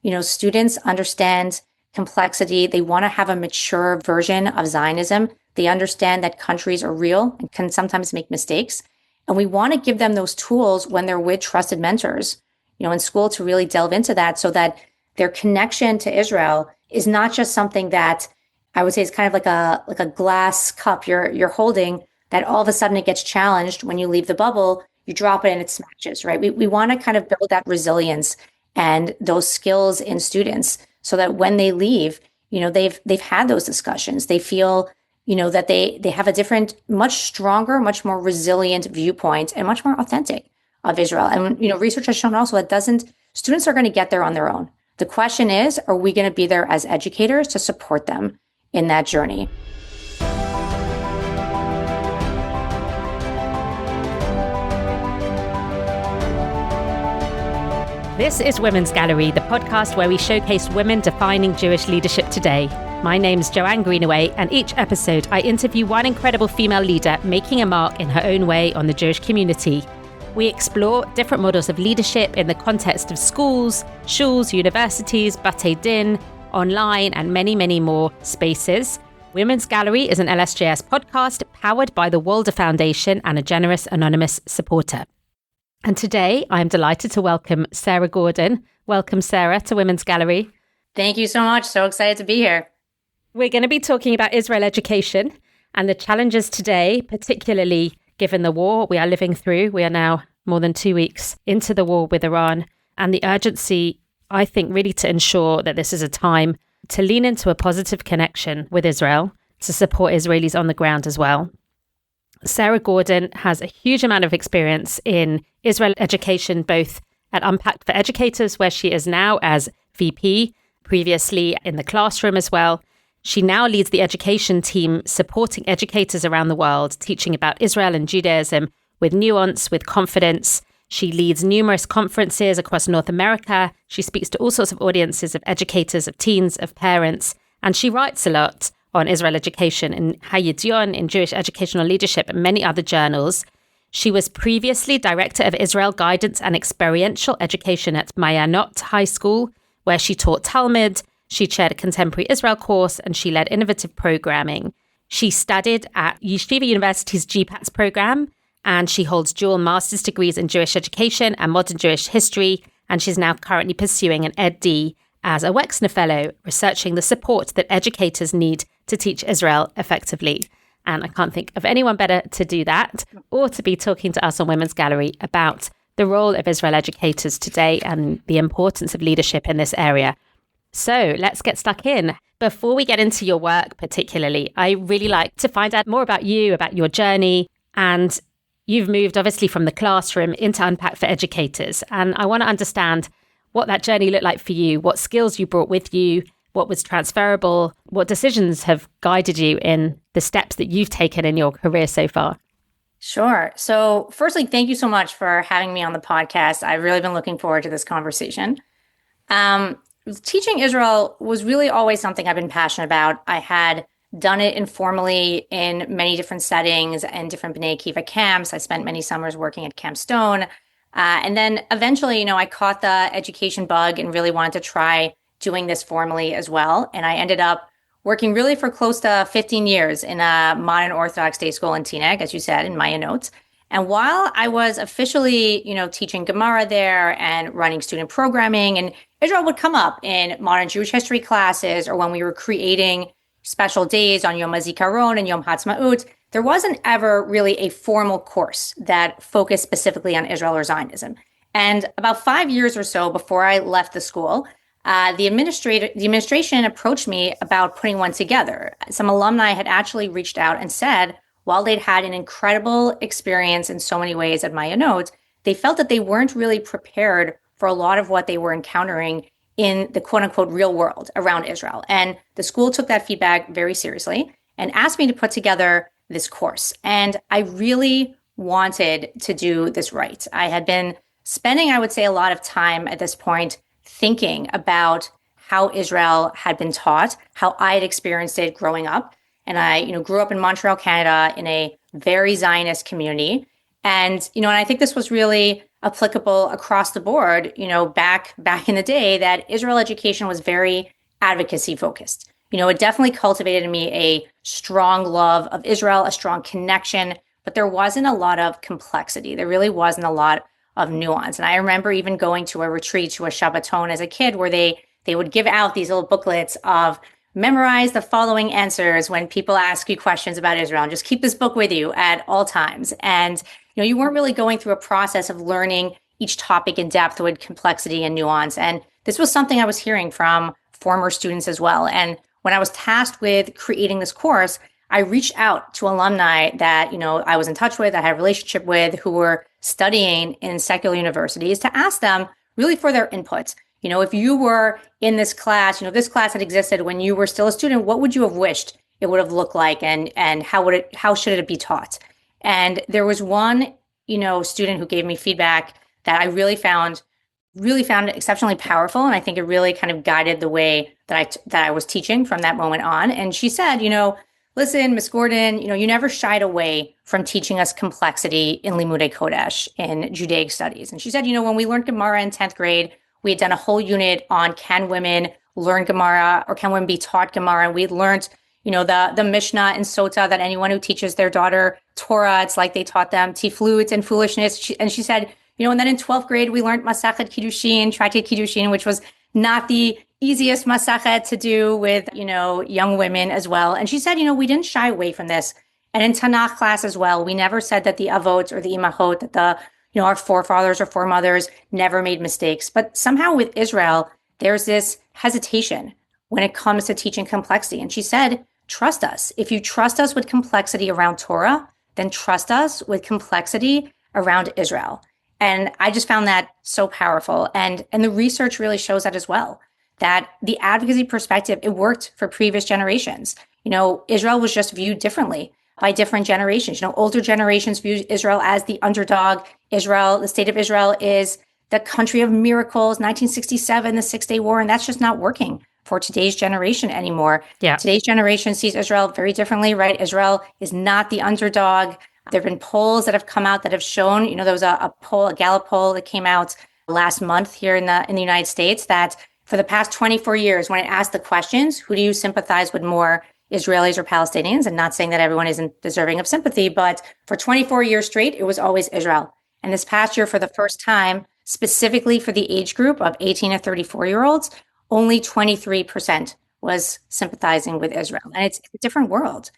Students understand complexity. They want to have a mature version of Zionism. They understand that countries are real and can sometimes make mistakes. And we want to give them those tools when they're with trusted mentors, in school to really delve into that so that their connection to Israel is not just something that I would say is kind of like a glass cup you're holding that all of a sudden it gets challenged when you leave the bubble, you drop it and it smashes, right? We want to kind of build that resilience and those skills in students so that when they leave, they've had those discussions. They feel, that they have a different, much stronger, much more resilient viewpoint and much more authentic of Israel. And, research has shown also that students are going to get there on their own. The question is, are we going to be there as educators to support them in that journey? This is Women's Gallery, the podcast where we showcase women defining Jewish leadership today. My name's Joanne Greenaway, and each episode I interview one incredible female leader making a mark in her own way on the Jewish community. We explore different models of leadership in the context of schools, shuls, universities, Batei Din, online, and many, many more spaces. Women's Gallery is an LSJS podcast powered by the Walder Foundation and a generous anonymous supporter. And today I'm delighted to welcome Sarah Gordon. Welcome, Sarah, to Women's Gallery. Thank you so much. So excited to be here. We're going to be talking about Israel education and the challenges today, particularly given the war we are living through. We are now more than 2 weeks into the war with Iran, and the urgency, I think, really to ensure that this is a time to lean into a positive connection with Israel, to support Israelis on the ground as well. Sarah Gordon has a huge amount of experience in Israel education, both at Unpacked for Educators, where she is now as VP, previously in the classroom as well. She now leads the education team supporting educators around the world, teaching about Israel and Judaism with nuance, with confidence. She leads numerous conferences across North America. She speaks to all sorts of audiences of educators, of teens, of parents, and she writes a lot on Israel education in Hayedion, in Jewish Educational Leadership, and many other journals. She was previously Director of Israel Guidance and Experiential Education at Mayanot High School, where she taught Talmud. She chaired a contemporary Israel course, and she led innovative programming. She studied at Yeshiva University's GPATS program, and she holds dual master's degrees in Jewish education and modern Jewish history, and she's now currently pursuing an Ed.D. as a Wexner Fellow, researching the support that educators need to teach Israel effectively. And I can't think of anyone better to do that or to be talking to us on Women's Gallery about the role of Israel educators today and the importance of leadership in this area. So let's get stuck in. Before we get into your work particularly, I really like to find out more about you, about your journey. And you've moved obviously from the classroom into Unpacked for Educators. And I want to understand what that journey looked like for you, what skills you brought with you, what was transferable, what decisions have guided you in the steps that you've taken in your career so far. Sure. So firstly, thank you so much for having me on the podcast. I've really been looking forward to this conversation. Teaching Israel was really always something I've been passionate about. I had done it informally in many different settings and different B'nai Akiva camps. I spent many summers working at Camp Stone. And then eventually, I caught the education bug and really wanted to try doing this formally as well. And I ended up working really for close to 15 years in a modern Orthodox day school in Teaneck, as you said, in Mayanot. And while I was officially, teaching Gemara there and running student programming, and Israel would come up in modern Jewish history classes or when we were creating special days on Yom HaZikaron and Yom HaAtzmaut, there wasn't ever really a formal course that focused specifically on Israel or Zionism. And about 5 years or so before I left the school, the administration approached me about putting one together. Some alumni had actually reached out and said, while they'd had an incredible experience in so many ways at Mayanot, they felt that they weren't really prepared for a lot of what they were encountering in the quote unquote real world around Israel. And the school took that feedback very seriously and asked me to put together this course. And I really wanted to do this right. I had been spending, I would say, a lot of time at this point thinking about how Israel had been taught, how I had experienced it growing up. And I, grew up in Montreal, Canada, in a very Zionist community. And, and I think this was really applicable across the board, back in the day, that Israel education was very advocacy focused. It definitely cultivated in me a strong love of Israel, a strong connection, but there wasn't a lot of complexity. There really wasn't a lot of nuance. And I remember even going to a retreat, to a Shabbaton as a kid, where they would give out these little booklets of memorize the following answers when people ask you questions about Israel, and just keep this book with you at all times. And, you weren't really going through a process of learning each topic in depth with complexity and nuance. And this was something I was hearing from former students as well. And when I was tasked with creating this course, I reached out to alumni that, I was in touch with, I had a relationship with, who were studying in secular universities, to ask them really for their input. If you were in this class, this class had existed when you were still a student, what would you have wished it would have looked like, and how should it be taught? And there was one, student who gave me feedback that I really found it exceptionally powerful. And I think it really kind of guided the way that I was teaching from that moment on. And she said, listen, Miss Gordon, you never shied away from teaching us complexity in Limudei Kodesh, in Judaic studies. And she said, when we learned Gemara in 10th grade, we had done a whole unit on can women learn Gemara, or can women be taught Gemara? And we'd learned, the Mishnah and Sota, that anyone who teaches their daughter Torah, it's like they taught them tiflut and foolishness. And she said, and then in 12th grade, we learned Masachet Kiddushin, Tractate Kiddushin, which was not the easiest Masachet to do with, young women as well. And she said, we didn't shy away from this. And in Tanakh class as well, we never said that the Avot or the Imachot, that our forefathers or foremothers never made mistakes. But somehow with Israel, there's this hesitation when it comes to teaching complexity. And she said, trust us. If you trust us with complexity around Torah, then trust us with complexity around Israel. And I just found that so powerful. And the research really shows that as well, that the advocacy perspective, it worked for previous generations. Israel was just viewed differently by different generations. Older generations viewed Israel as the underdog. The state of Israel is the country of miracles, 1967, the Six-Day War, and that's just not working for today's generation anymore. Yeah. Today's generation sees Israel very differently, right? Israel is not the underdog. There have been polls that have come out that have shown, there was a poll, a Gallup poll that came out last month here in the United States, that for the past 24 years, when it asked the questions, who do you sympathize with more, Israelis or Palestinians? And not saying that everyone isn't deserving of sympathy, but for 24 years straight, it was always Israel. And this past year, for the first time, specifically for the age group of 18 to 34-year-olds, only 23% was sympathizing with Israel. And it's a different world.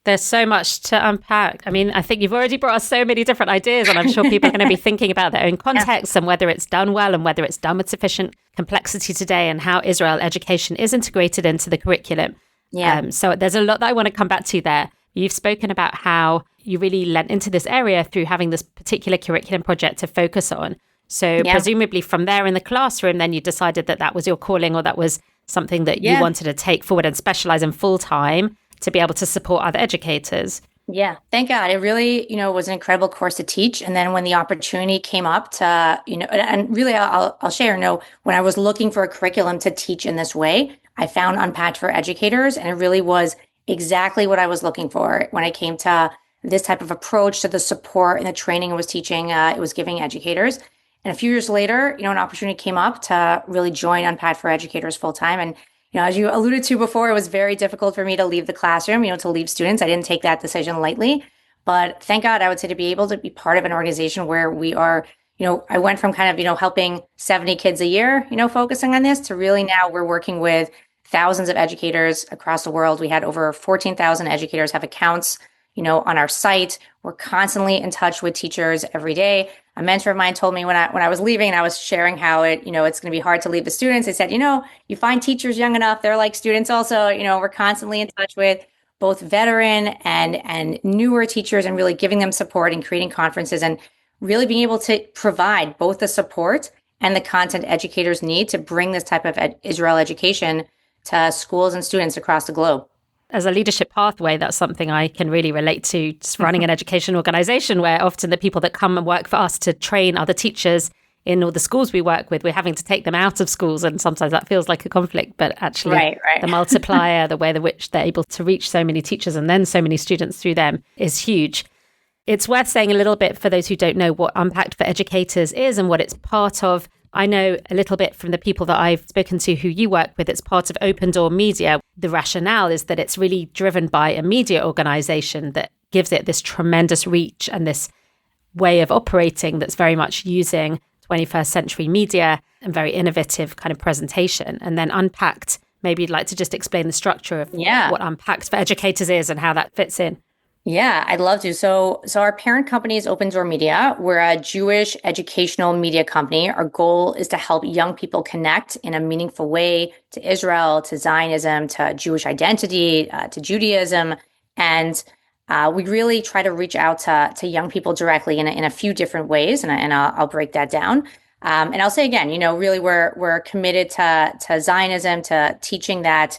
There's so much to unpack. I mean, I think you've already brought us so many different ideas, and I'm sure people are going to be thinking about their own context and whether it's done well and whether it's done with sufficient complexity today, and how Israel education is integrated into the curriculum. Yeah. So there's a lot that I want to come back to there. You've spoken about how you really lent into this area through having this particular curriculum project to focus on. So presumably from there in the classroom, then you decided that that was your calling, or that was something that you wanted to take forward and specialize in full time to be able to support other educators. Yeah, thank God. It really, was an incredible course to teach. And then when the opportunity came up to, and really I'll share, when I was looking for a curriculum to teach in this way, I found Unpacked for Educators, and it really was exactly what I was looking for when it came to this type of approach to the support and the training I was teaching, it was giving educators. And a few years later, an opportunity came up to really join Unpacked for Educators full time. And as you alluded to before, it was very difficult for me to leave the classroom, to leave students. I didn't take that decision lightly. But thank God, I would say, to be able to be part of an organization where we are, I went from kind of, helping 70 kids a year, focusing on this, to really now we're working with thousands of educators across the world. We had over 14,000 educators have accounts, on our site. We're constantly in touch with teachers every day. A mentor of mine told me when I was leaving, and I was sharing how it's going to be hard to leave the students. They said, you find teachers young enough, they're like students also. We're constantly in touch with both veteran and newer teachers, and really giving them support and creating conferences, and really being able to provide both the support and the content educators need to bring this type of Israel education to schools and students across the globe. As a leadership pathway, that's something I can really relate to, just running an education organization, where often the people that come and work for us to train other teachers in all the schools we work with, we're having to take them out of schools. And sometimes that feels like a conflict, but actually right. The multiplier, the way in which they're able to reach so many teachers and then so many students through them is huge. It's worth saying a little bit for those who don't know what Unpacked for Educators is and what it's part of. I know a little bit from the people that I've spoken to who you work with. It's part of Open Door Media. The rationale is that it's really driven by a media organization that gives it this tremendous reach and this way of operating that's very much using 21st century media and very innovative kind of presentation. And then Unpacked, maybe you'd like to just explain the structure of what Unpacked for Educators is and how that fits in. Yeah, I'd love to. So our parent company is Open Door Media. We're a Jewish educational media company. Our goal is to help young people connect in a meaningful way to Israel, to Zionism, to Jewish identity, to Judaism. And we really try to reach out to young people directly in a few different ways. And I'll break that down. And I'll say again, really we're committed to Zionism, to teaching that,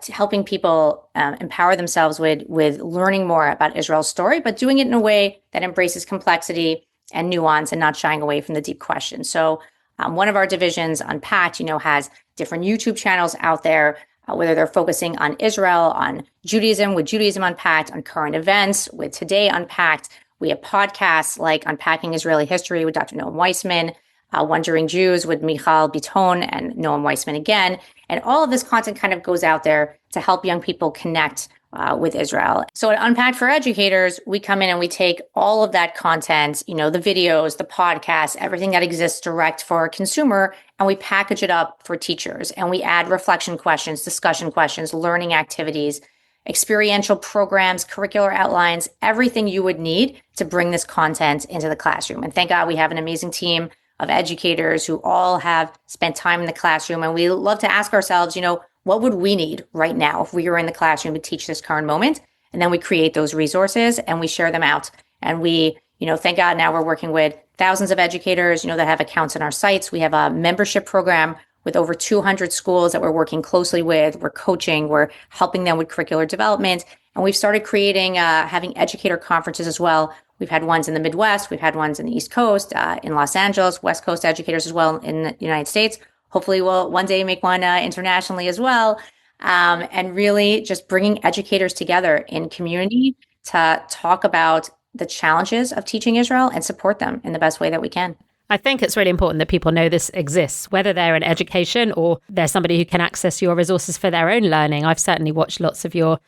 to helping people empower themselves with learning more about Israel's story, but doing it in a way that embraces complexity and nuance and not shying away from the deep questions. So one of our divisions, Unpacked, has different YouTube channels out there, whether they're focusing on Israel, on Judaism with Judaism Unpacked, on current events with Today Unpacked. We have podcasts like Unpacking Israeli History with Dr. Noam Weissman, Wondering Jews with Michal Biton and Noam Weissman again. And all of this content kind of goes out there to help young people connect with Israel. So at Unpacked for Educators, we come in and we take all of that content, the videos, the podcasts, everything that exists direct for a consumer, and we package it up for teachers. And we add reflection questions, discussion questions, learning activities, experiential programs, curricular outlines, everything you would need to bring this content into the classroom. And thank God we have an amazing team of educators who all have spent time in the classroom. And we love to ask ourselves, what would we need right now if we were in the classroom to teach this current moment? And then we create those resources and we share them out. And we, thank God now we're working with thousands of educators, that have accounts on our sites. We have a membership program with over 200 schools that we're working closely with. We're coaching, we're helping them with curricular development. And we've started creating, having educator conferences as well. We've had ones in the Midwest. We've had ones in the East Coast, in Los Angeles, West Coast educators as well in the United States. Hopefully we'll one day make one internationally as well. And really just bringing educators together in community to talk about the challenges of teaching Israel and support them in the best way that we can. I think it's really important that people know this exists, whether they're in education or they're somebody who can access your resources for their own learning. I've certainly watched lots of your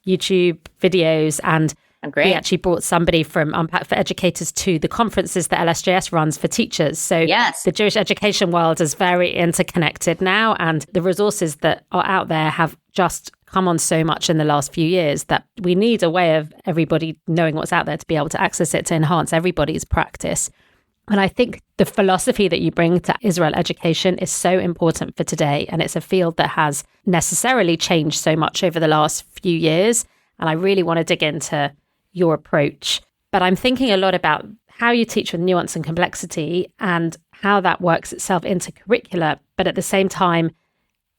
YouTube videos, and we actually brought somebody from Unpacked for Educators to the conferences that LSJS runs for teachers. So the Jewish education world is very interconnected now, and the resources that are out there have just come on so much in the last few years that we need a way of everybody knowing what's out there to be able to access it to enhance everybody's practice. And I think the philosophy that you bring to Israel education is so important for today. And it's a field that has necessarily changed so much over the last few years. And I really want to dig into your approach. But I'm thinking a lot about how you teach with nuance and complexity and how that works itself into curricula. But at the same time,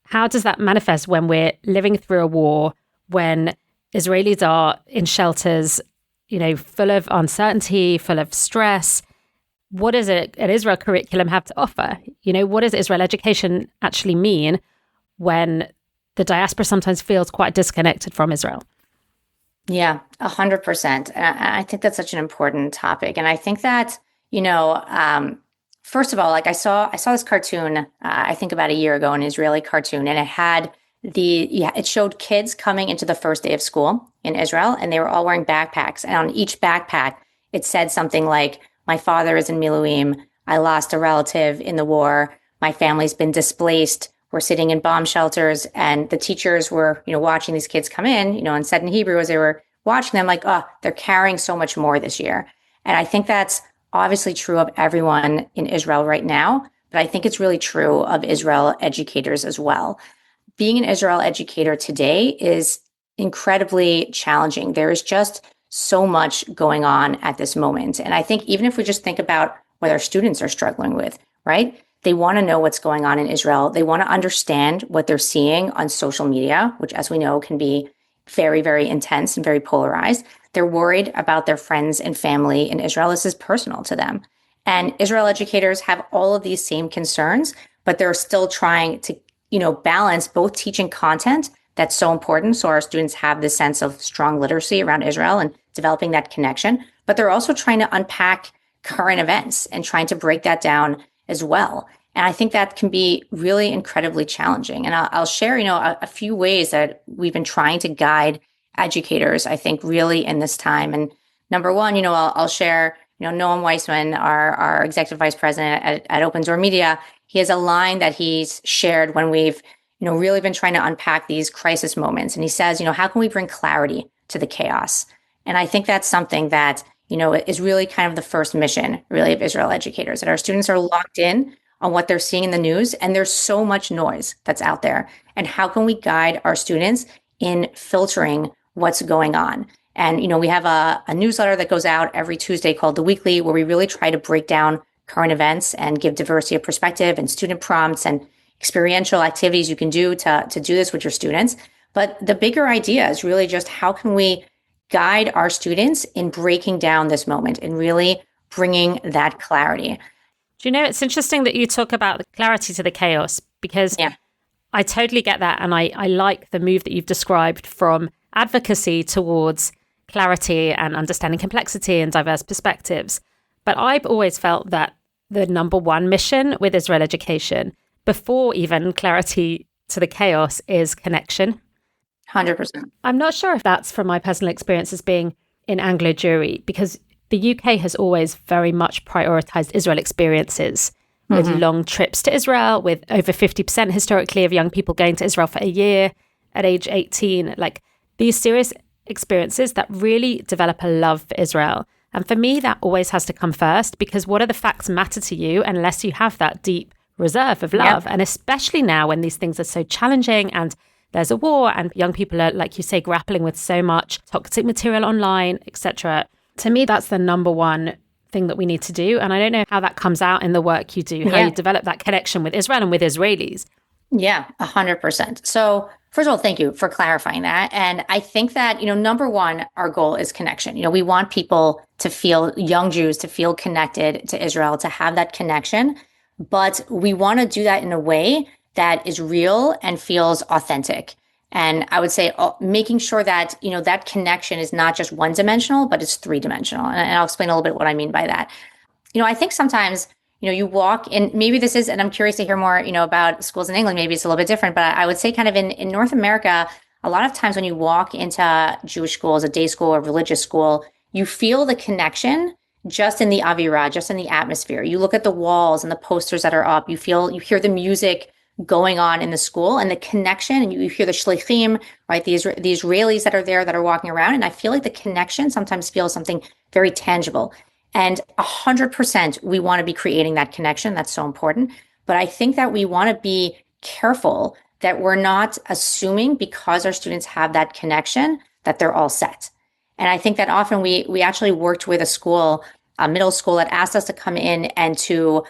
how does that manifest when we're living through a war, when Israelis are in shelters, full of uncertainty, full of stress? What does an Israel curriculum have to offer? What does Israel education actually mean when the diaspora sometimes feels quite disconnected from Israel? Yeah, 100%. And I think that's such an important topic. And I think that, first of all, like I saw this cartoon, I think about a year ago, an Israeli cartoon, and it had it showed kids coming into the first day of school in Israel, and they were all wearing backpacks. And on each backpack, it said something like, "My father is in Miluim. I lost a relative in the war. My family's been displaced. We're sitting in bomb shelters." And the teachers were, watching these kids come in, and said in Hebrew as they were watching them, like, oh, they're carrying so much more this year. And I think that's obviously true of everyone in Israel right now, but I think it's really true of Israel educators as well. Being an Israel educator today is incredibly challenging. There is just so much going on at this moment. And I think even if we just think about what our students are struggling with, right? They want to know what's going on in Israel. They want to understand what they're seeing on social media, which, as we know, can be very, very intense and very polarized. They're worried about their friends and family in Israel. This is personal to them. And Israel educators have all of these same concerns, but they're still trying to, balance both teaching content that's so important. So our students have this sense of strong literacy around Israel and developing that connection, but they're also trying to unpack current events and trying to break that down as well. And I think that can be really incredibly challenging. And I'll share, a few ways that we've been trying to guide educators, I think, really in this time. And number one, I'll share, Noam Weissman, our executive vice president at Open Door Media, he has a line that he's shared when we've, really been trying to unpack these crisis moments. And he says, how can we bring clarity to the chaos? And I think that's something that, is really kind of the first mission, really, of Israel educators, that our students are locked in on what they're seeing in the news. And there's so much noise that's out there. And how can we guide our students in filtering what's going on? And, we have a newsletter that goes out every Tuesday called The Weekly, where we really try to break down current events and give diversity of perspective and student prompts and experiential activities you can do to do this with your students. But the bigger idea is really just how can we guide our students in breaking down this moment and really bringing that clarity. Do you know, it's interesting that you talk about the clarity to the chaos, because I totally get that. And I like the move that you've described from advocacy towards clarity and understanding complexity and diverse perspectives. But I've always felt that the number one mission with Israel education, before even clarity to the chaos, is connection. 100%. I'm not sure if that's from my personal experience as being in Anglo Jewry, because the UK has always very much prioritized Israel experiences with long trips to Israel, with over 50% historically of young people going to Israel for a year at age 18. Like, these serious experiences that really develop a love for Israel. And for me, that always has to come first, because what are the facts matter to you unless you have that deep reserve of love? Yep. And especially now when these things are so challenging and there's a war and young people are, like you say, grappling with so much toxic material online, etc. To me, that's the number one thing that we need to do. And I don't know how that comes out in the work you do, how you develop that connection with Israel and with Israelis. Yeah, 100%. So first of all, thank you for clarifying that. And I think that, number one, our goal is connection. We want people to feel, young Jews to feel connected to Israel, to have that connection. But we want to do that in a way that is real and feels authentic. And I would say making sure that, that connection is not just one dimensional, but it's three dimensional. And I'll explain a little bit what I mean by that. I think sometimes, you walk in, maybe this is, and I'm curious to hear more, about schools in England, maybe it's a little bit different, but I would say kind of in North America, a lot of times when you walk into Jewish schools, a day school or religious school, you feel the connection just in the avirah, just in the atmosphere. You look at the walls and the posters that are up, you hear the music going on in the school and the connection, and you hear the shlichim, right? The Israelis that are there that are walking around. And I feel like the connection sometimes feels something very tangible. And 100%, we want to be creating that connection. That's so important. But I think that we want to be careful that we're not assuming because our students have that connection that they're all set. And I think that often we actually worked with a middle school that asked us to come in and to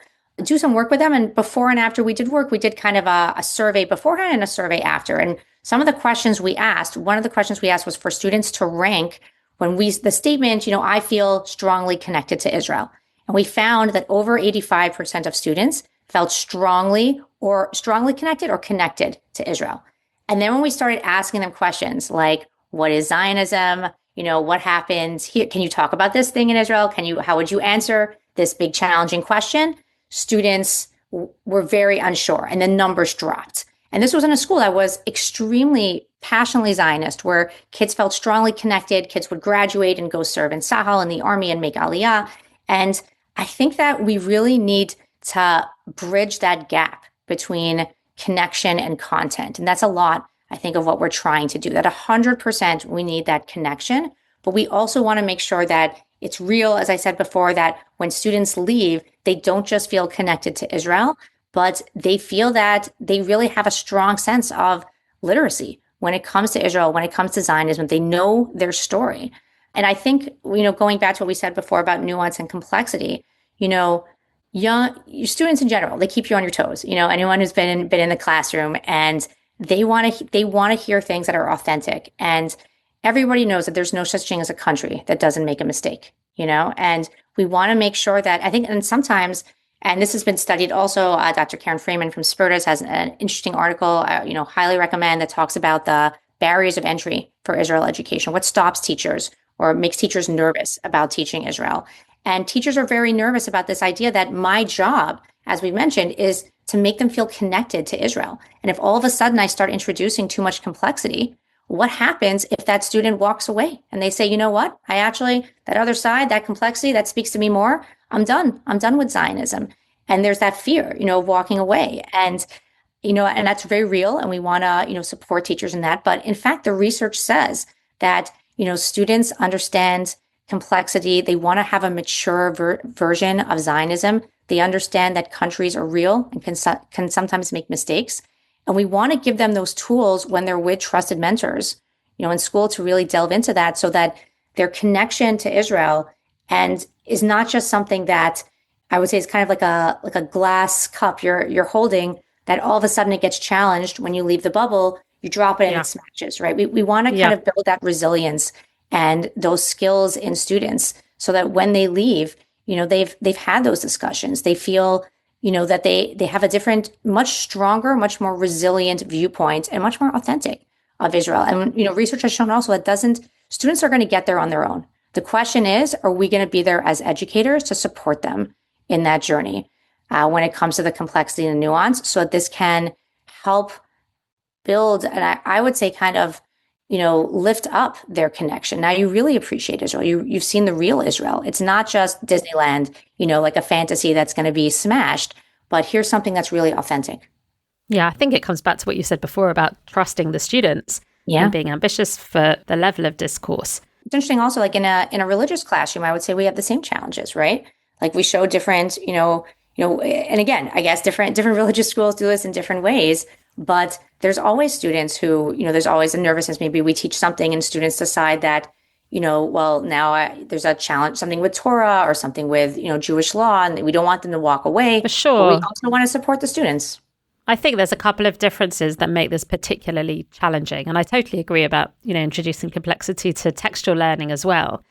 do some work with them. And before and after we did work, we did kind of a survey beforehand and a survey after. And some of the questions we asked, one of the questions we asked was for students to rank the statement, I feel strongly connected to Israel. And we found that over 85% of students felt strongly connected or connected to Israel. And then when we started asking them questions like, what is Zionism? What happens here? Can you talk about this thing in Israel? How would you answer this big challenging question? Students were very unsure and the numbers dropped. And this was in a school that was extremely passionately Zionist, where kids felt strongly connected. Kids would graduate and go serve in Sahel in the army and make Aliyah. And I think that we really need to bridge that gap between connection and content. And that's a lot, I think, of what we're trying to do. That 100% we need that connection, but we also want to make sure that it's real, as I said before, that when students leave, they don't just feel connected to Israel, but they feel that they really have a strong sense of literacy when it comes to Israel, when it comes to Zionism. They know their story. And I think, going back to what we said before about nuance and complexity, young students in general, they keep you on your toes. Anyone who's been in the classroom, and they want to hear things that are authentic. And everybody knows that there's no such thing as a country that doesn't make a mistake, and we want to make sure that, I think, and sometimes, and this has been studied also, Dr. Karen Freeman from Spertus has an interesting article, highly recommend, that talks about the barriers of entry for Israel education. What stops teachers? or makes teachers nervous about teaching Israel. And teachers are very nervous about this idea that my job, as we mentioned, is to make them feel connected to Israel. And if all of a sudden I start introducing too much complexity, what happens if that student walks away and they say, you know what, that other side, that complexity, that speaks to me more. I'm done. I'm done with Zionism. And there's that fear, of walking away. And that's very real. And we want to, support teachers in that. But in fact, the research says that, students understand complexity. They want to have a mature version of Zionism. They understand that countries are real and can sometimes make mistakes. And we want to give them those tools when they're with trusted mentors, in school to really delve into that so that their connection to Israel and is not just something that I would say is kind of like a glass cup you're holding that all of a sudden it gets challenged when you leave the bubble, you drop it and it smashes, right? We want to kind of build that resilience and those skills in students so that when they leave, they've had those discussions. They feel, that they have a different, much stronger, much more resilient viewpoint and much more authentic of Israel. And, research has shown also that students are going to get there on their own. The question is, are we going to be there as educators to support them in that journey when it comes to the complexity and nuance so that this can help build, and I would say kind of, lift up their connection. Now you really appreciate Israel. You've seen the real Israel. It's not just Disneyland, like a fantasy that's going to be smashed, but here's something that's really authentic. Yeah, I think it comes back to what you said before about trusting the students and being ambitious for the level of discourse. It's interesting also, like in a religious classroom, I would say we have the same challenges, right? Like we show different, and again, I guess different religious schools do this in different ways, but there's always students who, there's always a nervousness. Maybe we teach something and students decide that, there's a challenge, something with Torah or something with, Jewish law, and we don't want them to walk away. For sure. But we also want to support the students. I think there's a couple of differences that make this particularly challenging. And I totally agree about, introducing complexity to textual learning as well.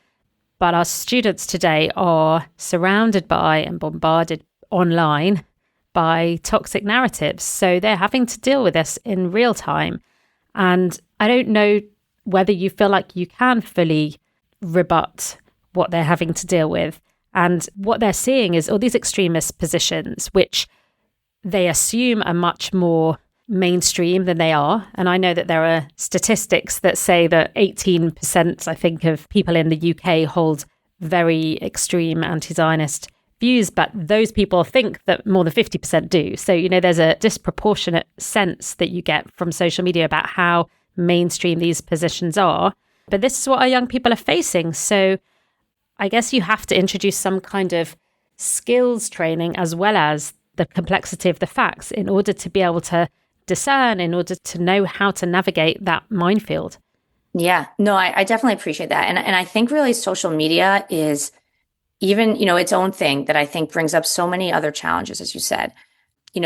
But our students today are surrounded by and bombarded online by toxic narratives. So they're having to deal with this in real time. And I don't know whether you feel like you can fully rebut what they're having to deal with. And what they're seeing is all these extremist positions, which they assume are much more mainstream than they are. And I know that there are statistics that say that 18%, I think, of people in the UK hold very extreme anti-Zionist views, but those people think that more than 50% do. So, there's a disproportionate sense that you get from social media about how mainstream these positions are. But this is what our young people are facing. So I guess you have to introduce some kind of skills training as well as the complexity of the facts in order to be able to discern, in order to know how to navigate that minefield. Yeah, no, I definitely appreciate that. And I think really social media is even, its own thing that I think brings up so many other challenges, as you said.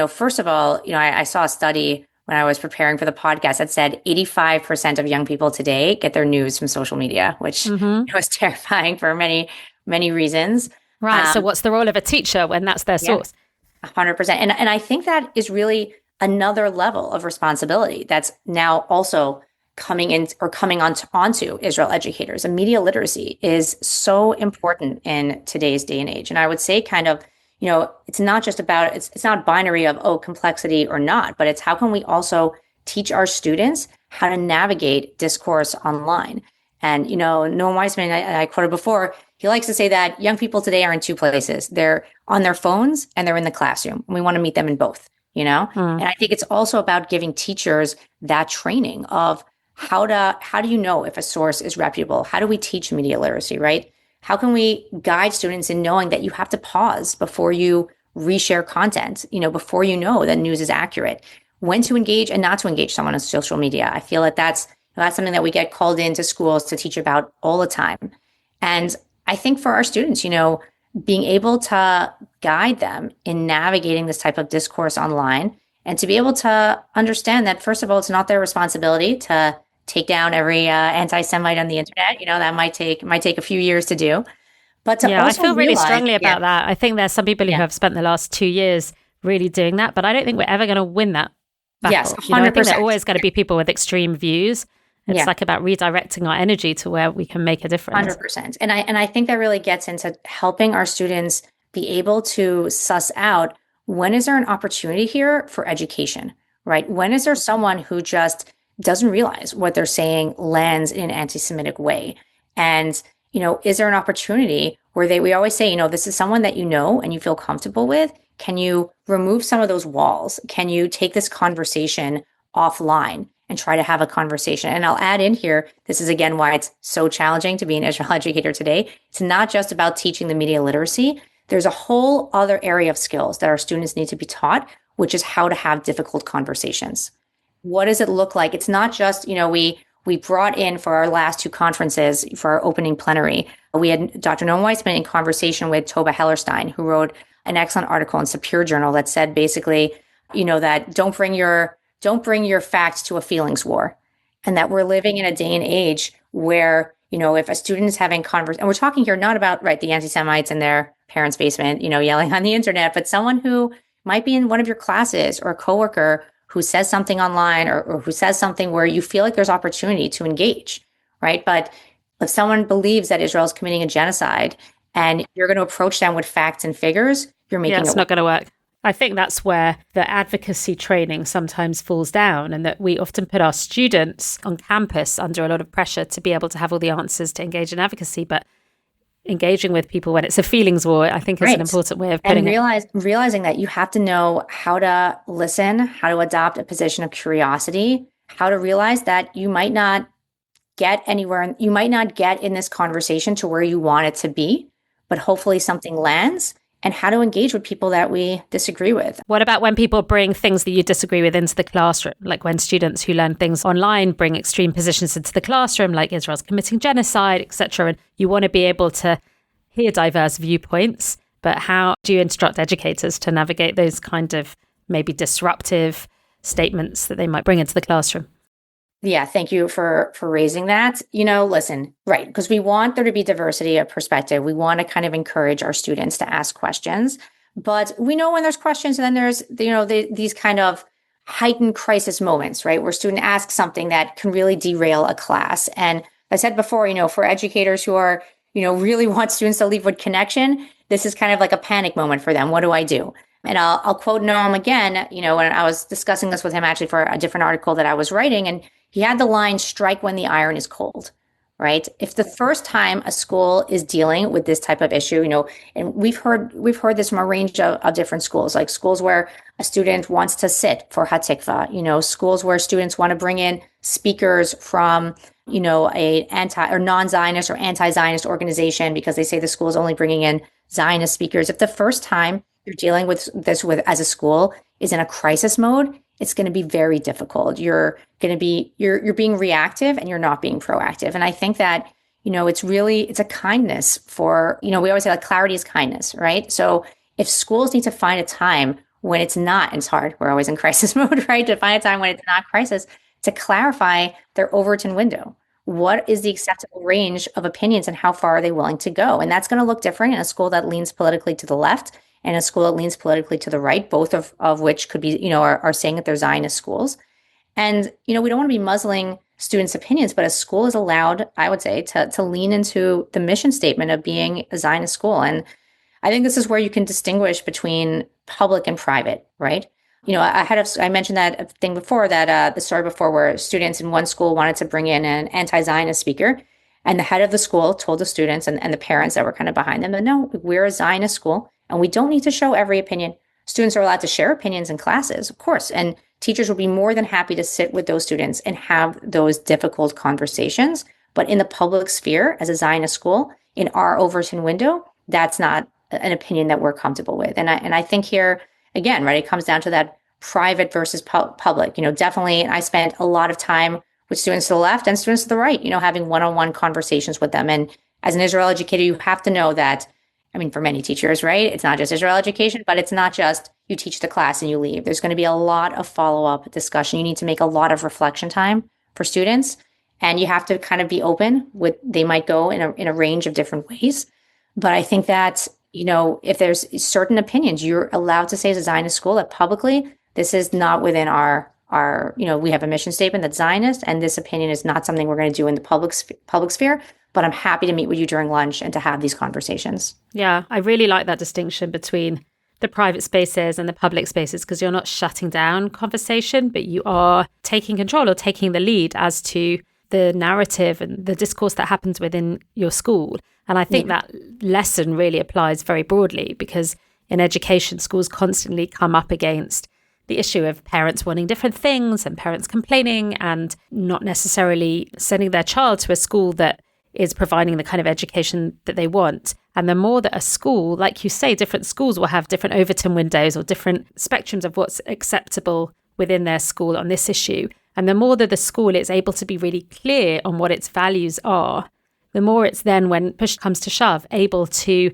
First of all, I saw a study when I was preparing for the podcast that said 85% of young people today get their news from social media, which was terrifying for many, many reasons. Right. So what's the role of a teacher when that's their source? 100%. And I think that is really another level of responsibility that's now also coming in or coming onto Israel educators. And media literacy is so important in today's day and age. And I would say kind of, it's not just about, it's not binary of, complexity or not, but it's how can we also teach our students how to navigate discourse online. And, Noam Weissman, I quoted before, he likes to say that young people today are in two places. They're on their phones and they're in the classroom. And we want to meet them in both, And I think it's also about giving teachers that training of how do you know if a source is reputable? How do we teach media literacy, right? How can we guide students in knowing that you have to pause before you reshare content, before you know that news is accurate, when to engage and not to engage someone on social media. I feel that that's something that we get called into schools to teach about all the time. And I think for our students, being able to guide them in navigating this type of discourse online and to be able to understand that, first of all, it's not their responsibility to take down every anti-Semite on the internet. That might take a few years to do. But to also I feel really realize, strongly about that. I think there's some people who have spent the last 2 years really doing that, but I don't think we're ever going to win that battle. Yes, 100%. I think there are always going to be people with extreme views. It's Yeah. like about redirecting our energy to where we can make a difference. 100%. And I think that really gets into helping our students be able to suss out when is there an opportunity here for education, right? When is there someone who just doesn't realize what they're saying lands in an anti-Semitic way? And, is there an opportunity where we always say, this is someone that you know and you feel comfortable with. Can you remove some of those walls? Can you take this conversation offline and try to have a conversation? And I'll add in here, this is again why it's so challenging to be an Israel educator today. It's not just about teaching the media literacy. There's a whole other area of skills that our students need to be taught, which is how to have difficult conversations. What does it look like? It's not just, we brought in for our last two conferences for our opening plenary. We had Dr. Noam Weissman in conversation with Toba Hellerstein, who wrote an excellent article in Sapir Journal that said basically, that don't bring your facts to a feelings war. And that we're living in a day and age where, if a student is having and we're talking here not about, right, the anti-Semites in their parents' basement, yelling on the internet, but someone who might be in one of your classes or a coworker who says something online or who says something where you feel like there's opportunity to engage, right? But if someone believes that Israel is committing a genocide and you're going to approach them with facts and figures, you're making it's not going to work. I think that's where the advocacy training sometimes falls down, and that we often put our students on campus under a lot of pressure to be able to have all the answers to engage in advocacy. But engaging with people when it's a feelings war, I think is an important way of putting it. Realizing that you have to know how to listen, how to adopt a position of curiosity, how to realize that you might not get anywhere, you might not get in this conversation to where you want it to be, but hopefully something lands, and how to engage with people that we disagree with. What about when people bring things that you disagree with into the classroom? Like when students who learn things online bring extreme positions into the classroom, like Israel's committing genocide, etc. And you want to be able to hear diverse viewpoints, but how do you instruct educators to navigate those kind of maybe disruptive statements that they might bring into the classroom? Yeah, thank you for raising that. Listen, right, because we want there to be diversity of perspective. We want to kind of encourage our students to ask questions, but we know when there's questions, and then there's these kind of heightened crisis moments, right, where a student asks something that can really derail a class. And I said before, for educators who are really want students to leave with connection, this is kind of like a panic moment for them. What do I do? And I'll quote Noam again, when I was discussing this with him actually for a different article that I was writing, and he had the line, strike when the iron is cold, right? If the first time a school is dealing with this type of issue, and we've heard this from a range of different schools, like schools where a student wants to sit for Hatikva, schools where students want to bring in speakers from, a anti or non-Zionist or anti-Zionist organization because they say the school is only bringing in Zionist speakers. If the first time you're dealing with this as a school is in a crisis mode, it's going to be very difficult. You're being reactive and you're not being proactive. And I think that, it's a kindness for, we always say like clarity is kindness, right? So if schools need to find a time when it's hard, we're always in crisis mode, right? To find a time when it's not crisis, to clarify their Overton window. What is the acceptable range of opinions and how far are they willing to go? And that's going to look different in a school that leans politically to the left and a school that leans politically to the right, both of which could be, are saying that they're Zionist schools. And, we don't want to be muzzling students' opinions, but a school is allowed, I would say, to lean into the mission statement of being a Zionist school. And I think this is where you can distinguish between public and private, right? I mentioned that thing before, that the story before where students in one school wanted to bring in an anti-Zionist speaker, and the head of the school told the students and the parents that were kind of behind them that no, we're a Zionist school and we don't need to show every opinion. Students are allowed to share opinions in classes, of course, and teachers will be more than happy to sit with those students and have those difficult conversations. But in the public sphere, as a Zionist school, in our Overton window, that's not an opinion that we're comfortable with. And I think here, again, right, it comes down to that private versus public. Definitely, I spent a lot of time with students to the left and students to the right, having one-on-one conversations with them. And as an Israel educator, you have to know that, for many teachers, right, it's not just Israel education, but it's not just you teach the class and you leave. There's going to be a lot of follow-up discussion. You need to make a lot of reflection time for students, and you have to kind of be open with, they might go in a range of different ways. But I think that, if there's certain opinions, you're allowed to say as a Zionist school that publicly, this is not within our we have a mission statement that's Zionist, and this opinion is not something we're going to do in the public sphere. But I'm happy to meet with you during lunch and to have these conversations. Yeah, I really like that distinction between the private spaces and the public spaces, because you're not shutting down conversation, but you are taking control or taking the lead as to the narrative and the discourse that happens within your school. And I think that lesson really applies very broadly, because in education, schools constantly come up against the issue of parents wanting different things and parents complaining and not necessarily sending their child to a school that is providing the kind of education that they want. And the more that a school, like you say, different schools will have different Overton windows or different spectrums of what's acceptable within their school on this issue. And the more that the school is able to be really clear on what its values are, the more it's then, when push comes to shove, able to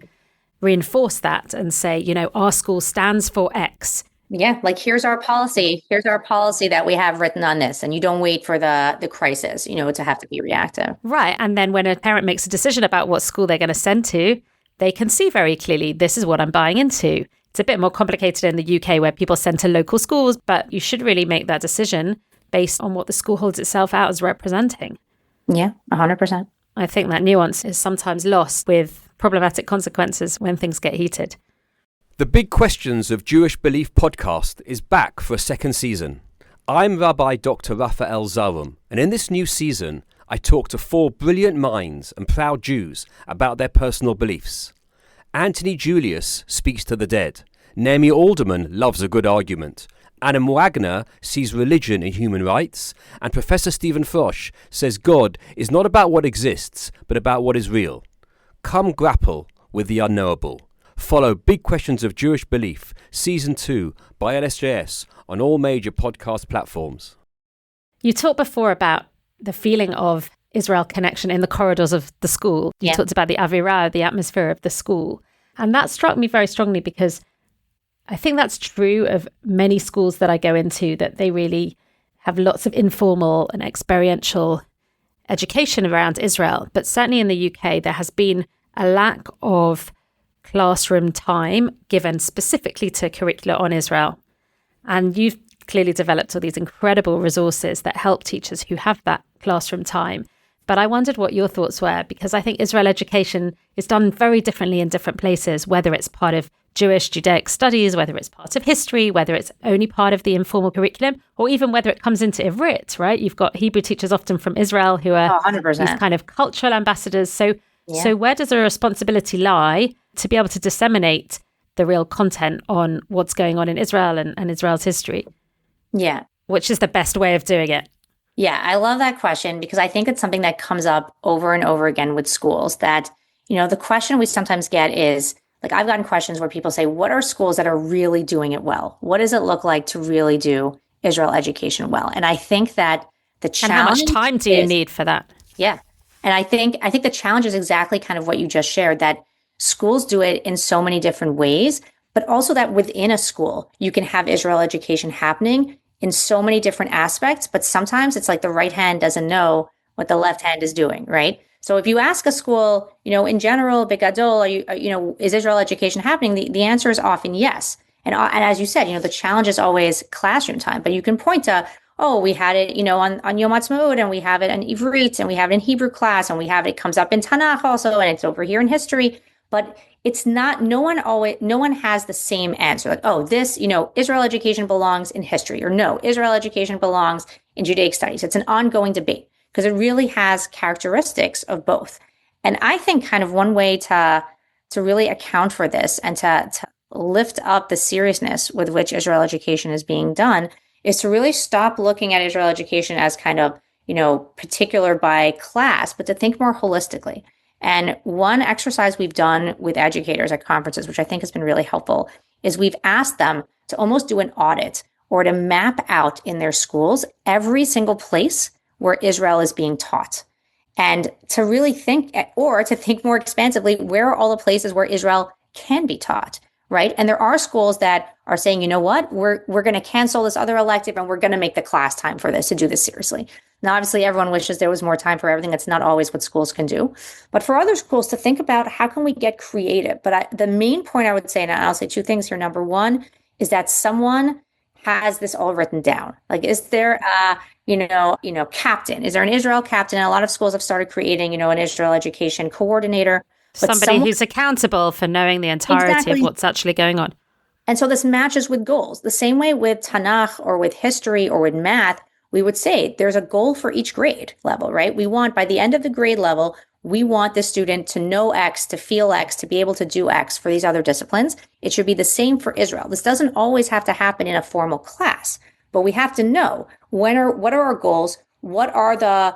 reinforce that and say, our school stands for X. Yeah, like here's our policy. Here's our policy that we have written on this. And you don't wait for the crisis, to have to be reactive. Right. And then when a parent makes a decision about what school they're going to send to, they can see very clearly, this is what I'm buying into. It's a bit more complicated in the UK where people send to local schools, but you should really make that decision based on what the school holds itself out as representing. Yeah, 100%. I think that nuance is sometimes lost with problematic consequences when things get heated. The Big Questions of Jewish Belief podcast is back for a second season. I'm Rabbi Dr. Raphael Zarum, and in this new season, I talk to 4 brilliant minds and proud Jews about their personal beliefs. Anthony Julius speaks to the dead. Naomi Alderman loves a good argument. Adam Wagner sees religion in human rights. And Professor Stephen Frosch says God is not about what exists, but about what is real. Come grapple with the unknowable. Follow Big Questions of Jewish Belief, Season 2 by LSJS on all major podcast platforms. You talked before about the feeling of Israel connection in the corridors of the school. You talked about the avirah, the atmosphere of the school. And that struck me very strongly, because I think that's true of many schools that I go into, that they really have lots of informal and experiential education around Israel. But certainly in the UK, there has been a lack of classroom time given specifically to curricula on Israel. And you've clearly developed all these incredible resources that help teachers who have that classroom time. But I wondered what your thoughts were, because I think Israel education is done very differently in different places, whether it's part of Jewish Judaic studies, whether it's part of history, whether it's only part of the informal curriculum, or even whether it comes into Ivrit, right? You've got Hebrew teachers often from Israel who are 100%. these kind of cultural ambassadors. So where does the responsibility lie to be able to disseminate the real content on what's going on in Israel and Israel's history? Yeah. Which is the best way of doing it? Yeah, I love that question, because I think it's something that comes up over and over again with schools, that, the question we sometimes get is, like, I've gotten questions where people say, what are schools that are really doing it well? What does it look like to really do Israel education well? And I think that the challenge And how much time do you need for that? Yeah. And I think the challenge is exactly kind of what you just shared, that schools do it in so many different ways, but also that within a school, you can have Israel education happening in so many different aspects. But sometimes it's like the right hand doesn't know what the left hand is doing, right? So if you ask a school, in general, Bigadol, is Israel education happening? The answer is often yes. And as you said, the challenge is always classroom time, but you can point to, we had it, on Yom Ha'atzmaut, and we have it in Ivrit, and we have it in Hebrew class, and it comes up in Tanakh also, and it's over here in history. But it's not, no one has the same answer. Like, this, Israel education belongs in history, or no, Israel education belongs in Judaic studies. It's an ongoing debate, because it really has characteristics of both. And I think kind of one way to really account for this and to lift up the seriousness with which Israel education is being done is to really stop looking at Israel education as kind of, particular by class, but to think more holistically. And one exercise we've done with educators at conferences, which I think has been really helpful, is we've asked them to almost do an audit or to map out in their schools every single place where Israel is being taught, and to really think, or to think more expansively, where are all the places where Israel can be taught, right? And there are schools that are saying, you know what, we're going to cancel this other elective and we're going to make the class time for this, to do this seriously. Now, obviously, everyone wishes there was more time for everything. That's not always what schools can do. But for other schools to think about, how can we get creative? But the main point I would say, and I'll say 2 things here. Number one is that someone has this all written down? Like, is there a, captain? Is there an Israel captain? And a lot of schools have started creating, an Israel education coordinator, but Somebody someone who's accountable for knowing the entirety of exactly. what's actually going on. And so this matches with goals. The same way with Tanakh or with history or with math, we would say there's a goal for each grade level, right? We want by the end of the grade level, we want the student to know X, to feel X, to be able to do X for these other disciplines. It should be the same for Israel. This doesn't always have to happen in a formal class, but we have to know what are our goals? What are the,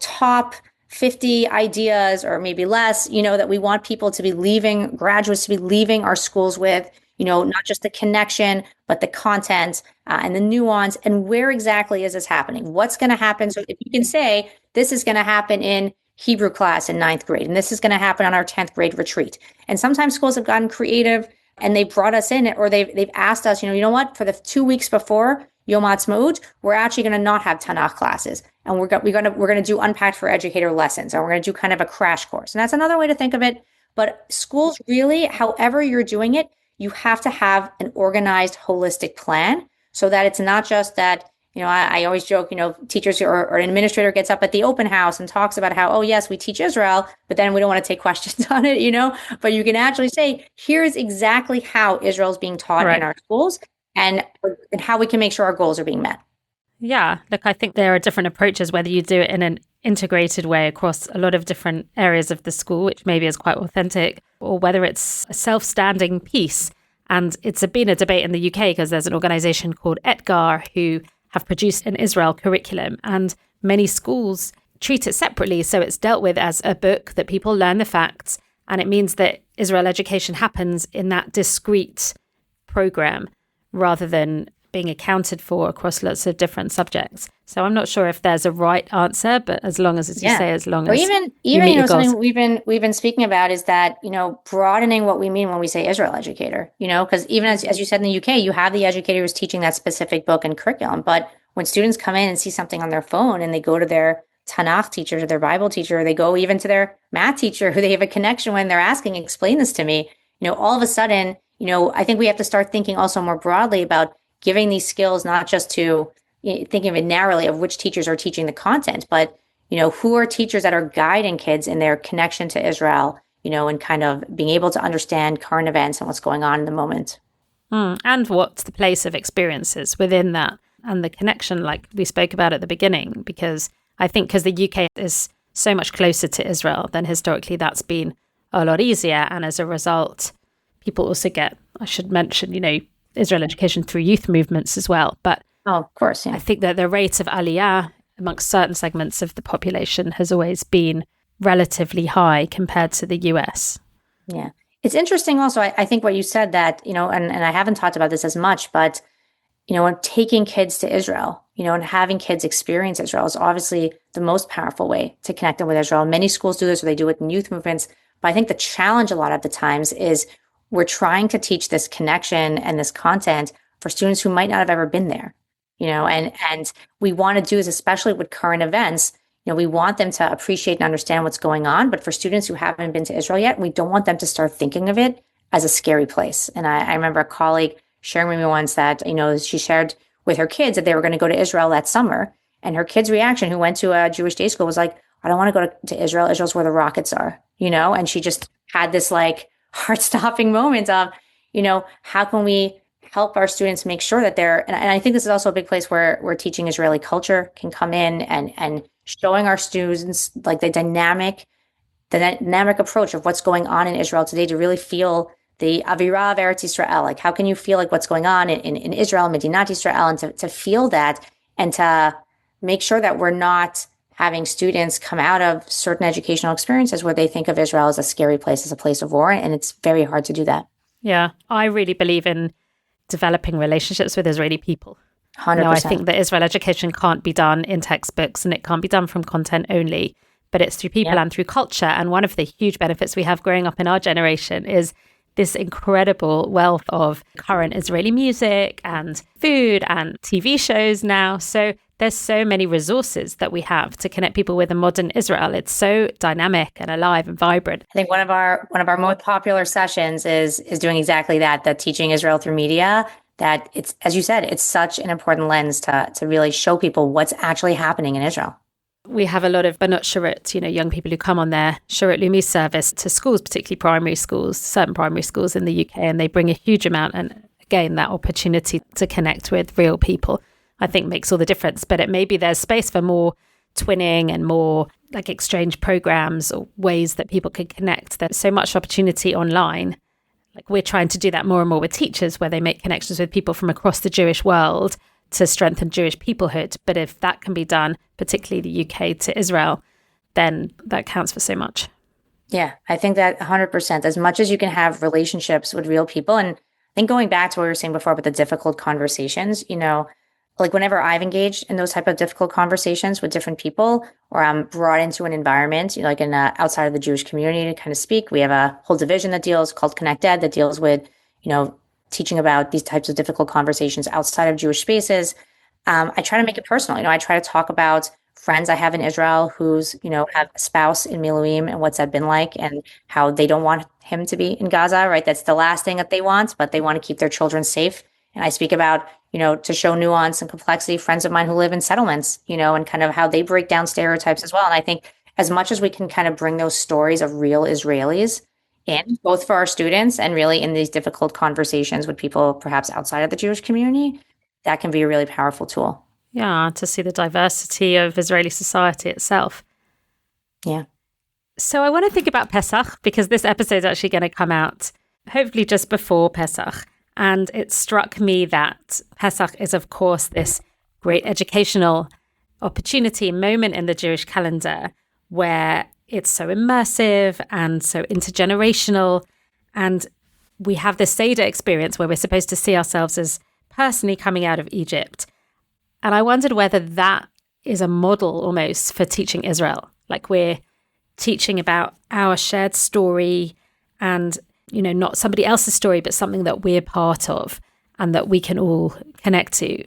top 50 ideas or maybe less, that we want people to be leaving, graduates to be leaving our schools with, not just the connection, but the content and the nuance and where exactly is this happening? What's going to happen? So if you can say, this is going to happen in Hebrew class in ninth grade, and this is going to happen on our 10th grade retreat. And sometimes schools have gotten creative and they brought us in, or they've asked us, you know what, for the 2 weeks before Yom Ha'atzmaut, we're actually going to not have Tanakh classes, and we're going to do Unpacked for Educator lessons, and we're going to do kind of a crash course. And that's another way to think of it. But schools really, however you're doing it, you have to have an organized, holistic plan so that it's not just that, I always joke, teachers or an administrator gets up at the open house and talks about how, oh, yes, we teach Israel, but then we don't want to take questions on it, but you can actually say, here's exactly how Israel is being taught in our schools and how we can make sure our goals are being met. Yeah, look, I think there are different approaches, whether you do it in an integrated way across a lot of different areas of the school, which maybe is quite authentic, or whether it's a self-standing piece. And it's been a debate in the UK because there's an organization called EDGAR who have produced an Israel curriculum, and many schools treat it separately. So it's dealt with as a book that people learn the facts, and it means that Israel education happens in that discrete program rather than being accounted for across lots of different subjects. So I'm not sure if there's a right answer, but as long as you say, as long as even something we've been speaking about is that, broadening what we mean when we say Israel educator, because even as you said in the UK, you have the educator who's teaching that specific book and curriculum. But when students come in and see something on their phone and they go to their Tanakh teacher, to their Bible teacher, or they go even to their math teacher who they have a connection when they're asking, explain this to me, all of a sudden, I think we have to start thinking also more broadly about giving these skills, not just to thinking of it narrowly of which teachers are teaching the content, but, who are teachers that are guiding kids in their connection to Israel, and kind of being able to understand current events and what's going on in the moment. And what's the place of experiences within that and the connection, like we spoke about at the beginning, because I think because the UK is so much closer to Israel, then historically that's been a lot easier. And as a result, people also get, I should mention, Israel education through youth movements as well. But of course, yeah. I think that the rate of aliyah amongst certain segments of the population has always been relatively high compared to the US. Yeah. It's interesting also, I think what you said that, and I haven't talked about this as much, but, taking kids to Israel, and having kids experience Israel is obviously the most powerful way to connect them with Israel. Many schools do this, or they do it in youth movements. But I think the challenge a lot of the times is we're trying to teach this connection and this content for students who might not have ever been there, and we want to do this, especially with current events. We want them to appreciate and understand what's going on. But for students who haven't been to Israel yet, we don't want them to start thinking of it as a scary place. And I remember a colleague sharing with me once that, she shared with her kids that they were going to go to Israel that summer. And her kid's reaction, who went to a Jewish day school, was like, I don't want to go to Israel. Israel's where the rockets are, and she just had this like heart-stopping moment of, how can we help our students make sure that they're, and I think this is also a big place where teaching Israeli culture can come in and showing our students like the dynamic approach of what's going on in Israel today to really feel the Avira of Eretz Yisrael. Like, how can you feel like what's going on in Israel, Medinat Yisrael, and to feel that and to make sure that we're not having students come out of certain educational experiences where they think of Israel as a scary place, as a place of war. And it's very hard to do that. Yeah, I really believe in developing relationships with Israeli people. 100%. I think that Israel education can't be done in textbooks and it can't be done from content only, but it's through people and through culture. And one of the huge benefits we have growing up in our generation is this incredible wealth of current Israeli music and food and TV shows now. So there's so many resources that we have to connect people with a modern Israel. It's so dynamic and alive and vibrant. I think one of our most popular sessions is doing exactly that, teaching Israel through media. that it's, as you said, it's such an important lens to really show people what's actually happening in Israel. We have a lot of Banot Sharut, young people who come on their Sharut Lumi service to schools, particularly primary schools, certain primary schools in the UK, and they bring a huge amount. And again, that opportunity to connect with real people, I think makes all the difference. But it maybe there's space for more twinning and more like exchange programs or ways that people can connect. There's so much opportunity online. Like we're trying to do that more and more with teachers, where they make connections with people from across the Jewish world to strengthen Jewish peoplehood. But if that can be done, particularly the UK to Israel, then that counts for so much. Yeah, I think that 100%, as much as you can have relationships with real people. And I think going back to what we were saying before about the difficult conversations, like whenever I've engaged in those type of difficult conversations with different people, or I'm brought into an environment, like in outside of the Jewish community to kind of speak, we have a whole division that deals called Connect Ed that deals with, teaching about these types of difficult conversations outside of Jewish spaces. I try to make it personal. I try to talk about friends I have in Israel who's, have a spouse in Miluim and what's that been like and how they don't want him to be in Gaza, right? That's the last thing that they want, but they want to keep their children safe. And I speak about, to show nuance and complexity, friends of mine who live in settlements, and kind of how they break down stereotypes as well. And I think as much as we can kind of bring those stories of real Israelis in, both for our students and really in these difficult conversations with people perhaps outside of the Jewish community, that can be a really powerful tool. Yeah, to see the diversity of Israeli society itself. Yeah. So I want to think about Pesach, because this episode is actually going to come out hopefully just before Pesach. And it struck me that Pesach is, of course, this great educational opportunity moment in the Jewish calendar where it's so immersive and so intergenerational. And we have this Seder experience where we're supposed to see ourselves as personally coming out of Egypt. And I wondered whether that is a model almost for teaching Israel. Like we're teaching about our shared story and, not somebody else's story, but something that we're part of and that we can all connect to.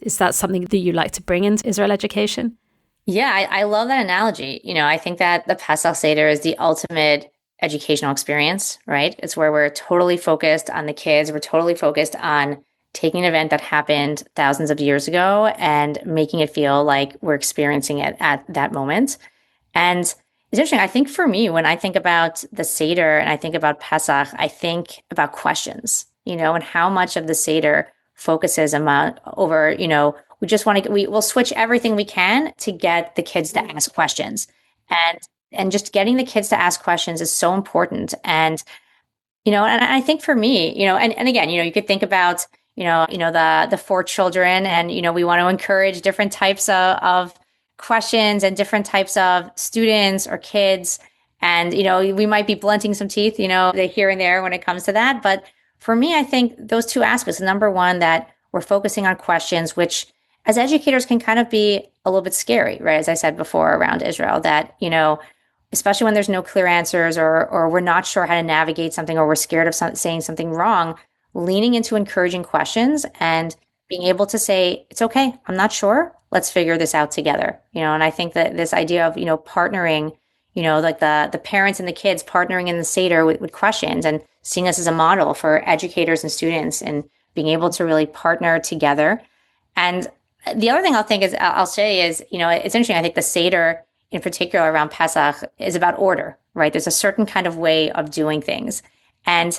Is that something that you like to bring into Israel education? Yeah, I love that analogy. I think that the Pesach Seder is the ultimate educational experience, right? It's where we're totally focused on the kids. We're totally focused on taking an event that happened thousands of years ago and making it feel like we're experiencing it at that moment. And it's interesting. I think for me, when I think about the Seder and I think about Pesach, I think about questions, and how much of the Seder focuses over, we just want to, we'll switch everything we can to get the kids to ask questions. And just getting the kids to ask questions is so important. And, and I think for me, and again, you could think about, the four children and, we want to encourage different types of questions and different types of students or kids. And, we might be blunting some teeth, here and there when it comes to that. But for me, I think those two aspects, number one, that we're focusing on questions, which as educators can kind of be a little bit scary, right? As I said before around Israel, that, especially when there's no clear answers or we're not sure how to navigate something or we're scared of saying something wrong, leaning into encouraging questions and being able to say, it's okay, I'm not sure, let's figure this out together. And I think that this idea of, partnering, like the parents and the kids partnering in the Seder with questions and seeing us as a model for educators and students and being able to really partner together. And the other thing I'll say is, it's interesting. I think the Seder in particular around Pesach is about order, right? There's a certain kind of way of doing things. And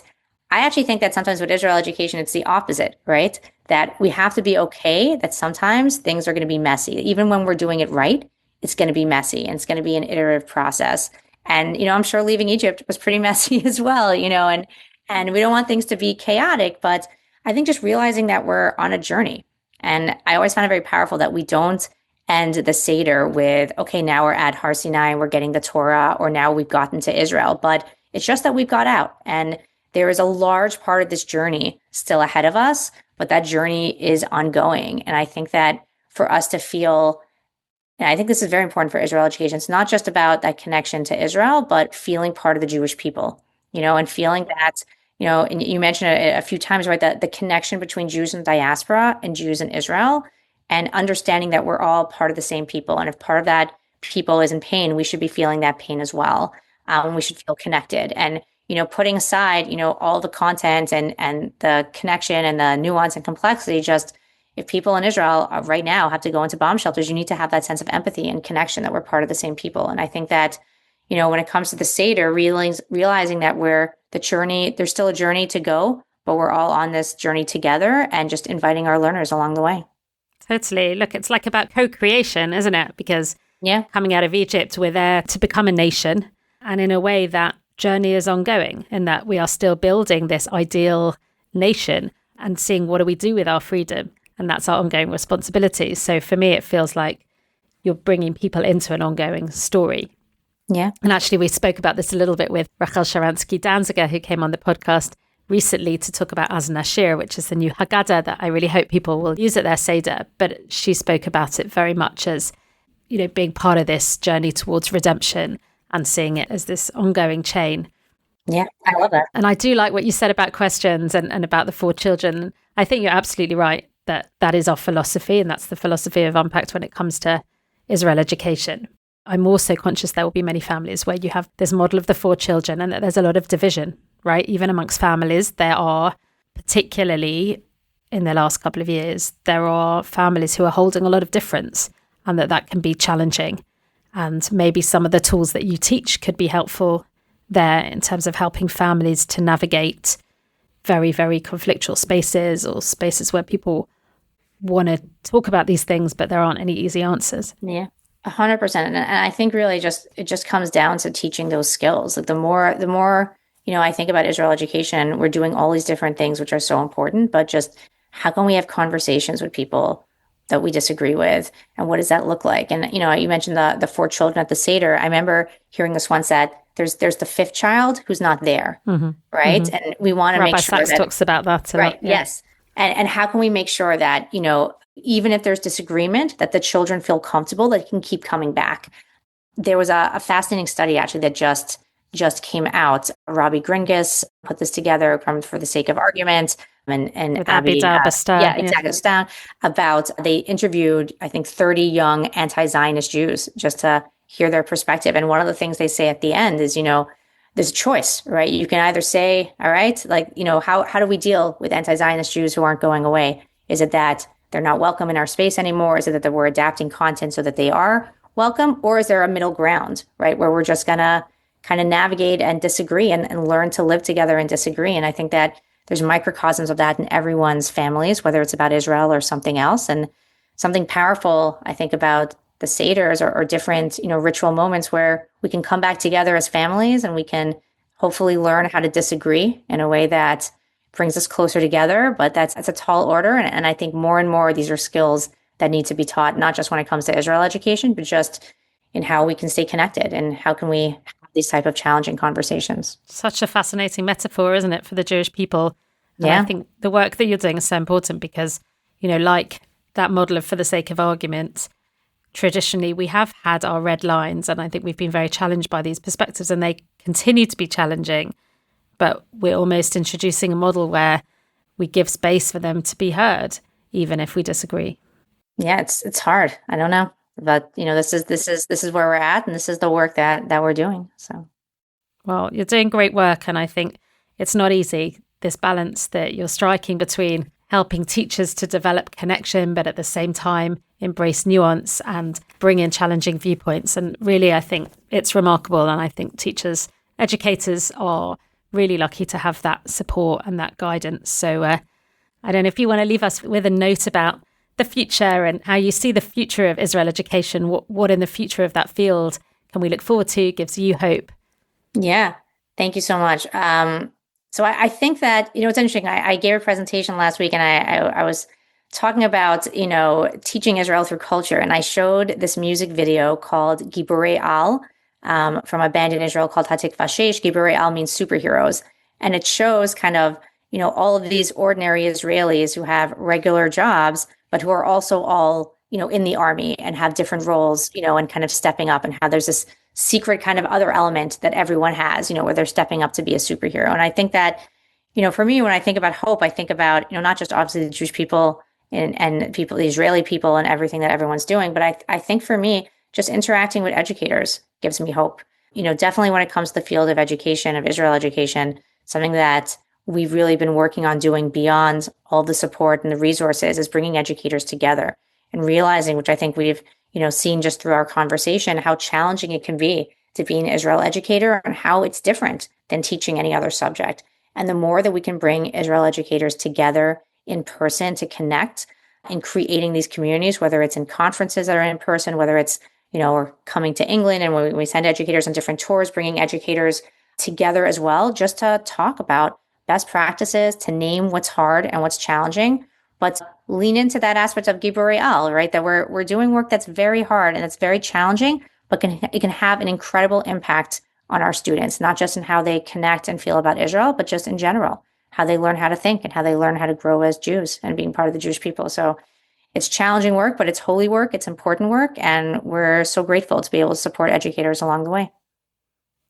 I actually think that sometimes with Israel education, it's the opposite, right? That we have to be okay that sometimes things are going to be messy. Even when we're doing it right, it's going to be messy and it's going to be an iterative process. And, I'm sure leaving Egypt was pretty messy as well, and we don't want things to be chaotic, but I think just realizing that we're on a journey. And I always find it very powerful that we don't end the Seder with, okay, now we're at Har Sinai and we're getting the Torah, or now we've gotten to Israel, but it's just that we've got out. And there is a large part of this journey still ahead of us, but that journey is ongoing. And I think that for us to feel, and I think this is very important for Israel education, it's not just about that connection to Israel, but feeling part of the Jewish people, and feeling that, and you mentioned it a few times, right, that the connection between Jews in diaspora and Jews in Israel, and understanding that we're all part of the same people. And if part of that people is in pain, we should be feeling that pain as well. We should feel connected. And, putting aside, all the content and the connection and the nuance and complexity, just if people in Israel right now have to go into bomb shelters, you need to have that sense of empathy and connection that we're part of the same people. And I think that, when it comes to the Seder, realizing that there's still a journey to go, but we're all on this journey together and just inviting our learners along the way. Totally. Look, it's like about co-creation, isn't it? Because yeah, coming out of Egypt, we're there to become a nation. And in a way, that journey is ongoing, in that we are still building this ideal nation and seeing what do we do with our freedom. And that's our ongoing responsibility. So for me, it feels like you're bringing people into an ongoing story. Yeah. And actually, we spoke about this a little bit with Rachel Sharansky-Danziger, who came on the podcast recently to talk about Az Nashir, which is the new Haggadah that I really hope people will use at their Seder. But she spoke about it very much as, being part of this journey towards redemption and seeing it as this ongoing chain. Yeah, I love that. And I do like what you said about questions and about the 4 children. I think you're absolutely right that is our philosophy, and that's the philosophy of Unpacked when it comes to Israel education. I'm also conscious there will be many families where you have this model of the 4 children and that there's a lot of division, right? Even amongst families, there are, particularly in the last couple of years, there are families who are holding a lot of difference, and that can be challenging. And maybe some of the tools that you teach could be helpful there in terms of helping families to navigate very, very conflictual spaces, or spaces where people want to talk about these things, but there aren't any easy answers. Yeah. 100%. And I think really it just comes down to teaching those skills. Like the more, I think about Israel education, we're doing all these different things, which are so important, but just how can we have conversations with people that we disagree with? And what does that look like? And, you mentioned the 4 children at the Seder. I remember hearing this once that there's the 5th child who's not there. Mm-hmm. Right. Mm-hmm. And we want to make sure Sachs talks about that. Right. Yeah. Yes. And how can we make sure that, even if there's disagreement, that the children feel comfortable, that can keep coming back? There was a fascinating study actually that just came out. Robbie Gringus put this together for the sake of argument, and with Abby Dalbastan. Yeah, exactly. Stan, about they interviewed, I think, 30 young anti-Zionist Jews just to hear their perspective. And one of the things they say at the end is, there's a choice, right? You can either say, all right, like, how do we deal with anti-Zionist Jews who aren't going away? Is it that they're not welcome in our space anymore? Is it that we're adapting content so that they are welcome? Or is there a middle ground, right, where we're just going to kind of navigate and disagree and learn to live together and disagree? And I think that there's microcosms of that in everyone's families, whether it's about Israel or something else. And something powerful, I think, about the Seders or different, ritual moments where we can come back together as families and we can hopefully learn how to disagree in a way that brings us closer together. But that's a tall order. And I think more and more these are skills that need to be taught, not just when it comes to Israel education, but just in how we can stay connected and how can we have these type of challenging conversations. Such a fascinating metaphor, isn't it, for the Jewish people? And yeah. I think the work that you're doing is so important because, like that model of for the sake of argument, traditionally we have had our red lines, and I think we've been very challenged by these perspectives, and they continue to be challenging. But we're almost introducing a model where we give space for them to be heard, even if we disagree. Yeah, it's hard. I don't know, but this is where we're at, and this is the work that we're doing. So, well, you're doing great work, and I think it's not easy, this balance that you're striking between helping teachers to develop connection, but at the same time embrace nuance and bring in challenging viewpoints. And really, I think it's remarkable, and I think teachers, educators are really lucky to have that support and that guidance. So I don't know if you want to leave us with a note about the future and how you see the future of Israel education. What in the future of that field can we look forward to, gives you hope? Yeah, thank you so much. So I think that, it's interesting. I gave a presentation last week and I was talking about, teaching Israel through culture. And I showed this music video called Giborei Al, from a band in Israel called Hatikva Sheish. Giborei Al means superheroes. And it shows kind of, all of these ordinary Israelis who have regular jobs, but who are also all, in the army and have different roles, and kind of stepping up, and how there's this secret kind of other element that everyone has, where they're stepping up to be a superhero. And I think that, for me, when I think about hope, I think about, not just obviously the Jewish people and people, the Israeli people and everything that everyone's doing, but I think for me, just interacting with educators gives me hope. definitely when it comes to the field of education, of Israel education, something that we've really been working on doing beyond all the support and the resources is bringing educators together and realizing, which I think we've, seen just through our conversation, how challenging it can be to be an Israel educator and how it's different than teaching any other subject. And the more that we can bring Israel educators together in person to connect in creating these communities, whether it's in conferences that are in person, whether it's, or coming to England and when we send educators on different tours, bringing educators together as well, just to talk about best practices, to name what's hard and what's challenging, but lean into that aspect of Gibborei Al, right? That we're doing work that's very hard and it's very challenging, but it can have an incredible impact on our students, not just in how they connect and feel about Israel, but just in general, how they learn how to think and how they learn how to grow as Jews and being part of the Jewish people. So it's challenging work, but it's holy work. It's important work. And we're so grateful to be able to support educators along the way.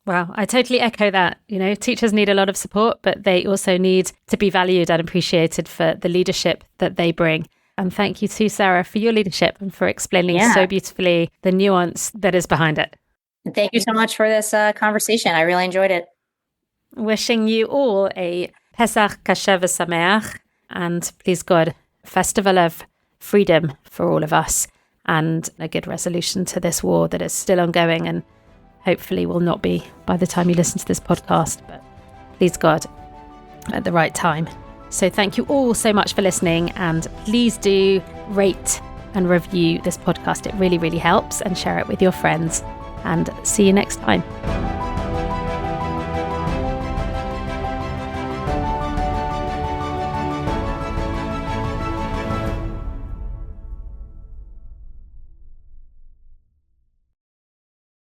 Wow, I totally echo that. Teachers need a lot of support, but they also need to be valued and appreciated for the leadership that they bring. And thank you to Sarah for your leadership and for explaining so beautifully the nuance that is behind it. And thank you so much for this conversation. I really enjoyed it. Wishing you all a Pesach Kasher V'Sameach, and please God, festival of freedom for all of us, and a good resolution to this war that is still ongoing and hopefully will not be by the time you listen to this podcast, but please God, at the right time. So thank you all so much for listening, and please do rate and review this podcast. It really, really helps, and share it with your friends, and see you next time.